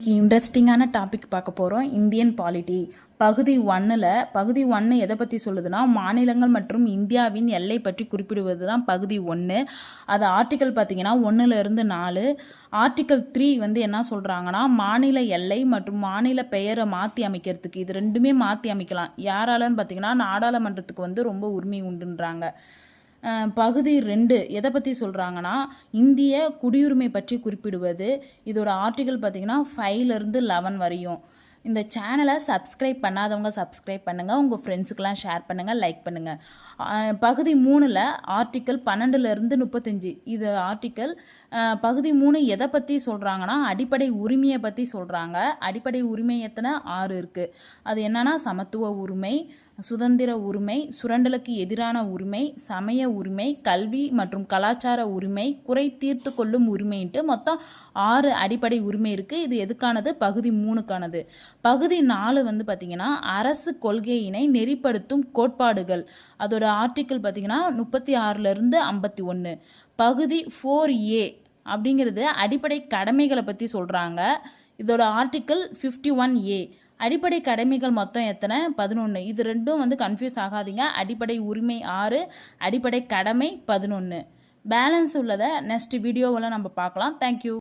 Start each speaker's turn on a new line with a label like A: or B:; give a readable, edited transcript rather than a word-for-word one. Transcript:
A: இன்ட்ரெஸ்டிங்கான டாபிக் பார்க்க போகிறோம். இந்தியன் பாலிட்டி பகுதி 1 எதை பற்றி சொல்லுதுன்னா, மாநிலங்கள் மற்றும் இந்தியாவின் எல்லை பற்றி குறிப்பிடுவது தான் பகுதி 1. அது ஆர்டிக்கல் பார்த்தீங்கன்னா 1லேருந்து 4. ஆர்டிக்கல் 3 வந்து என்ன சொல்கிறாங்கன்னா, மாநில எல்லை மற்றும் மாநில பெயரை மாற்றி அமைக்கிறதுக்கு இது ரெண்டுமே மாற்றி அமைக்கலாம். யாராலன்னு பார்த்தீங்கன்னா, நாடாளுமன்றத்துக்கு வந்து ரொம்ப உரிமை உண்டுன்றாங்க. பகுதி 2 எதை பற்றி சொல்கிறாங்கன்னா, இந்திய குடியுரிமை பற்றி குறிப்பிடுவது. இதோட ஆர்டிக்கல் பார்த்திங்கன்னா 5லேருந்து 11 வரையும். இந்த சேனலை சப்ஸ்கிரைப் பண்ணாதவங்க சப்ஸ்கிரைப் பண்ணுங்கள், உங்கள் ஃப்ரெண்ட்ஸுக்கெலாம் ஷேர் பண்ணுங்கள், லைக் பண்ணுங்கள். பகுதி 3ல் ஆர்டிக்கல் 12லேருந்து 35 இது ஆர்டிக்கல். பகுதி 3 எதை பற்றி சொல்கிறாங்கன்னா, அடிப்படை உரிமையை பற்றி சொல்கிறாங்க. அடிப்படை உரிமை எத்தனை 6 இருக்குது. அது என்னென்னா, சமத்துவ உரிமை, சுதந்திர உரிமை, சுரண்டலுக்கு எதிரான உரிமை, சமய உரிமை, கல்வி மற்றும் கலாச்சார உரிமை, குறை தீர்த்து கொள்ளும் உரிமைன்ட்டு மொத்தம் 6 அடிப்படை உரிமை இருக்குது. இது எதுக்கானது? பகுதி 3க்கானது. பகுதி 4 வந்து பார்த்திங்கன்னா, அரசு கொள்கையினை நெறிப்படுத்தும் கோட்பாடுகள். அதோட ஆர்டிக்கிள் பார்த்திங்கன்னா 36லேருந்து 51. பகுதி 4A அப்படிங்கிறது அடிப்படை கடமைகளை பற்றி சொல்கிறாங்க. இதோட ஆர்டிக்கிள் 51A. அடிப்படை கடமைகள் மொத்தம் எத்தனை? 11. இது ரெண்டும் வந்து கன்ஃபியூஸ் ஆகாதீங்க. அடிப்படை உரிமை 6, அடிப்படை கடமை 11. பேலன்ஸ் உள்ளதை நெக்ஸ்ட் வீடியோவில் நம்ம பார்க்கலாம். தேங்க்யூ.